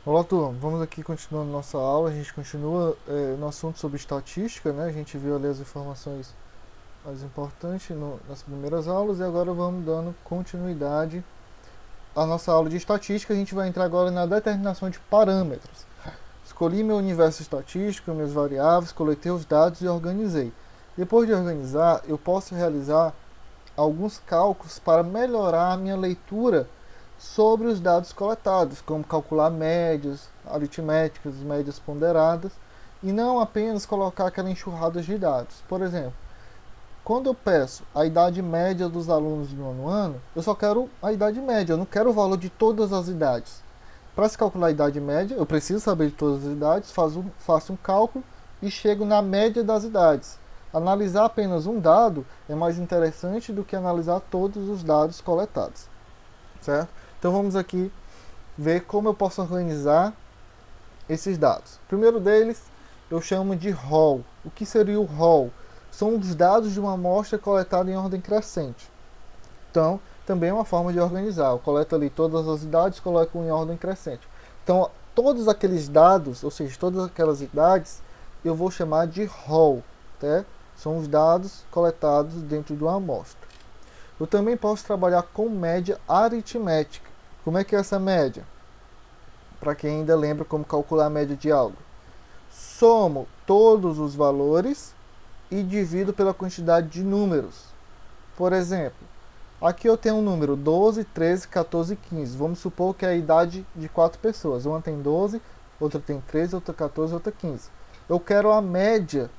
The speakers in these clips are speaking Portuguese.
Olá, turma. Vamos aqui continuando nossa aula. A gente continua no assunto sobre estatística, né? A gente viu ali as informações mais importantes nas primeiras aulas e agora vamos dando continuidade à nossa aula de estatística. A gente vai entrar agora na determinação de parâmetros. Escolhi meu universo estatístico, minhas variáveis, coletei os dados e organizei. Depois de organizar, eu posso realizar alguns cálculos para melhorar a minha leitura sobre os dados coletados, como calcular médias aritméticas, médias ponderadas, e não apenas colocar aquela enxurrada de dados. Por exemplo, quando eu peço a idade média dos alunos do nono ano, eu só quero a idade média, eu não quero o valor de todas as idades. Para se calcular a idade média, eu preciso saber de todas as idades, faço um cálculo e chego na média das idades. Analisar apenas um dado é mais interessante do que analisar todos os dados coletados, certo? Então vamos aqui ver como eu posso organizar esses dados. O primeiro deles eu chamo de rol. O que seria o rol? São os dados de uma amostra coletada em ordem crescente. Então, também é uma forma de organizar. Eu coleto ali todas as idades, coloco em ordem crescente. Então, todos aqueles dados, ou seja, todas aquelas idades, eu vou chamar de rol. Tá? São os dados coletados dentro de uma amostra. Eu também posso trabalhar com média aritmética. Como é que é essa média? Para quem ainda lembra como calcular a média de algo. Somo todos os valores e divido pela quantidade de números. Por exemplo, aqui eu tenho um número 12, 13, 14 e 15. Vamos supor que é a idade de 4 pessoas. Uma tem 12, outra tem 13, outra 14, outra 15. Eu quero a média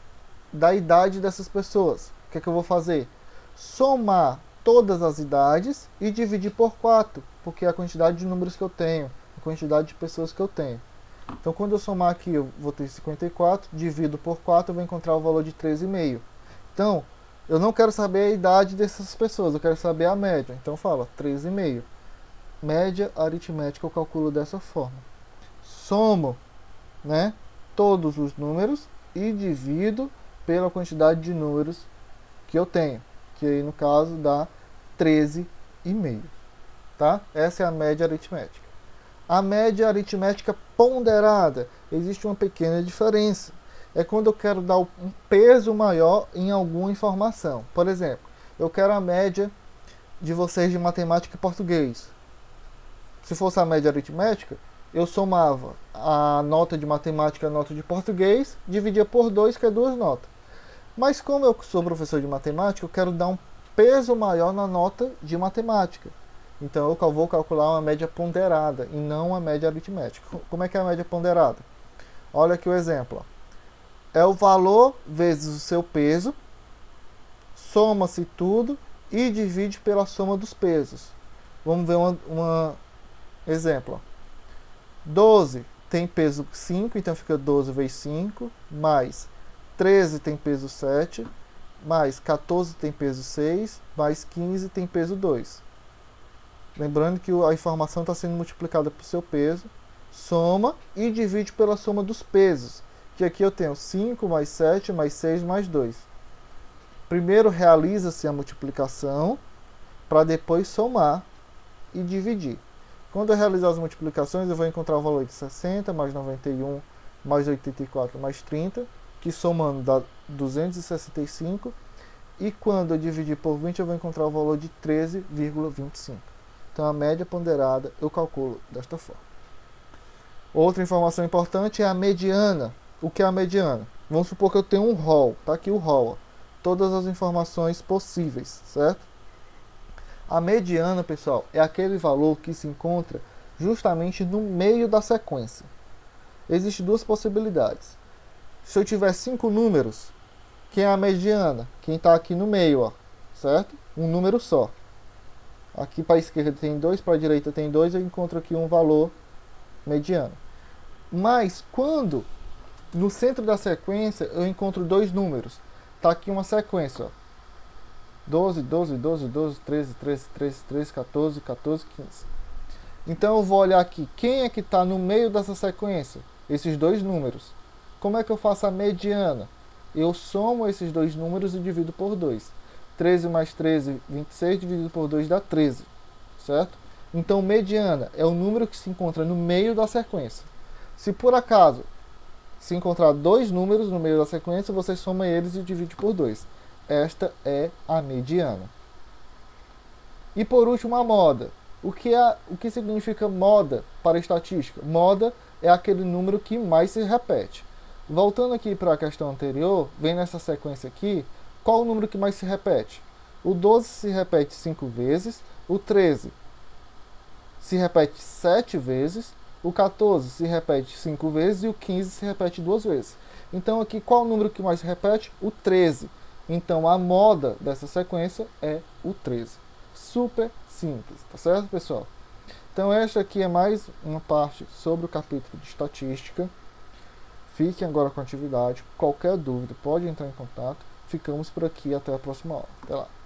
da idade dessas pessoas. O que é que eu vou fazer? Somar todas as idades e dividir por 4, porque é a quantidade de números que eu tenho, a quantidade de pessoas que eu tenho. Então, quando eu somar aqui, eu vou ter 54, divido por 4, eu vou encontrar o valor de 13,5. Então, eu não quero saber a idade dessas pessoas, eu quero saber a média. Então, fala 13,5. Média aritmética eu calculo dessa forma. Somo, né, todos os números e divido pela quantidade de números que eu tenho, que aí no caso dá 13,5. Tá? Essa é a média aritmética. A média aritmética ponderada, existe uma pequena diferença. É quando eu quero dar um peso maior em alguma informação. Por exemplo, eu quero a média de vocês de matemática e português. Se fosse a média aritmética, eu somava a nota de matemática e a nota de português, dividia por 2, que é 2 notas. Mas como eu sou professor de matemática, eu quero dar um peso maior na nota de matemática. Então eu vou calcular uma média ponderada e não uma média aritmética. Como é que é a média ponderada? Olha aqui o exemplo. É o valor vezes o seu peso, soma-se tudo e divide pela soma dos pesos. Vamos ver um exemplo. 12 tem peso 5, então fica 12 vezes 5, mais 13 tem peso 7, mais 14 tem peso 6, mais 15 tem peso 2. Lembrando que a informação está sendo multiplicada por seu peso, soma e divide pela soma dos pesos, que aqui eu tenho 5 mais 7 mais 6 mais 2. Primeiro realiza-se a multiplicação, para depois somar e dividir. Quando eu realizar as multiplicações, eu vou encontrar o valor de 60 mais 91 mais 84 mais 30, que somando dá 265, e quando eu dividir por 20, eu vou encontrar o valor de 13,25. Então a média ponderada eu calculo desta forma. Outra informação importante é a mediana. O que é a mediana? Vamos supor que eu tenho um rol. Está aqui o rol. Ó. Todas as informações possíveis, certo? A mediana, pessoal, é aquele valor que se encontra justamente no meio da sequência. Existem duas possibilidades. Se eu tiver 5 números, quem é a mediana? Quem está aqui no meio, ó, certo? Um número só. Aqui para a esquerda tem 2, para a direita tem 2, eu encontro aqui um valor mediano. Mas quando no centro da sequência eu encontro 2 números, está aqui uma sequência, ó. 12, 12, 12, 12, 13, 13, 13, 13, 14, 14, 15. Então eu vou olhar aqui, quem é que está no meio dessa sequência? Esses 2 números. Como é que eu faço a mediana? Eu somo esses 2 números e divido por 2. 13 mais 13, 26, dividido por 2 dá 13, certo? Então, mediana é o número que se encontra no meio da sequência. Se por acaso se encontrar dois números no meio da sequência, você soma eles e divide por 2. Esta é a mediana. E por último, a moda. O que significa moda para a estatística? Moda é aquele número que mais se repete. Voltando aqui para a questão anterior, vem nessa sequência aqui, qual o número que mais se repete? O 12 se repete 5 vezes, o 13 se repete 7 vezes, o 14 se repete 5 vezes e o 15 se repete 2 vezes. Então aqui, qual o número que mais se repete? O 13. Então a moda dessa sequência é o 13. Super simples, tá certo, pessoal? Então esta aqui é mais uma parte sobre o capítulo de estatística. Fiquem agora com a atividade. Qualquer dúvida pode entrar em contato. Ficamos por aqui, até a próxima aula. Até lá.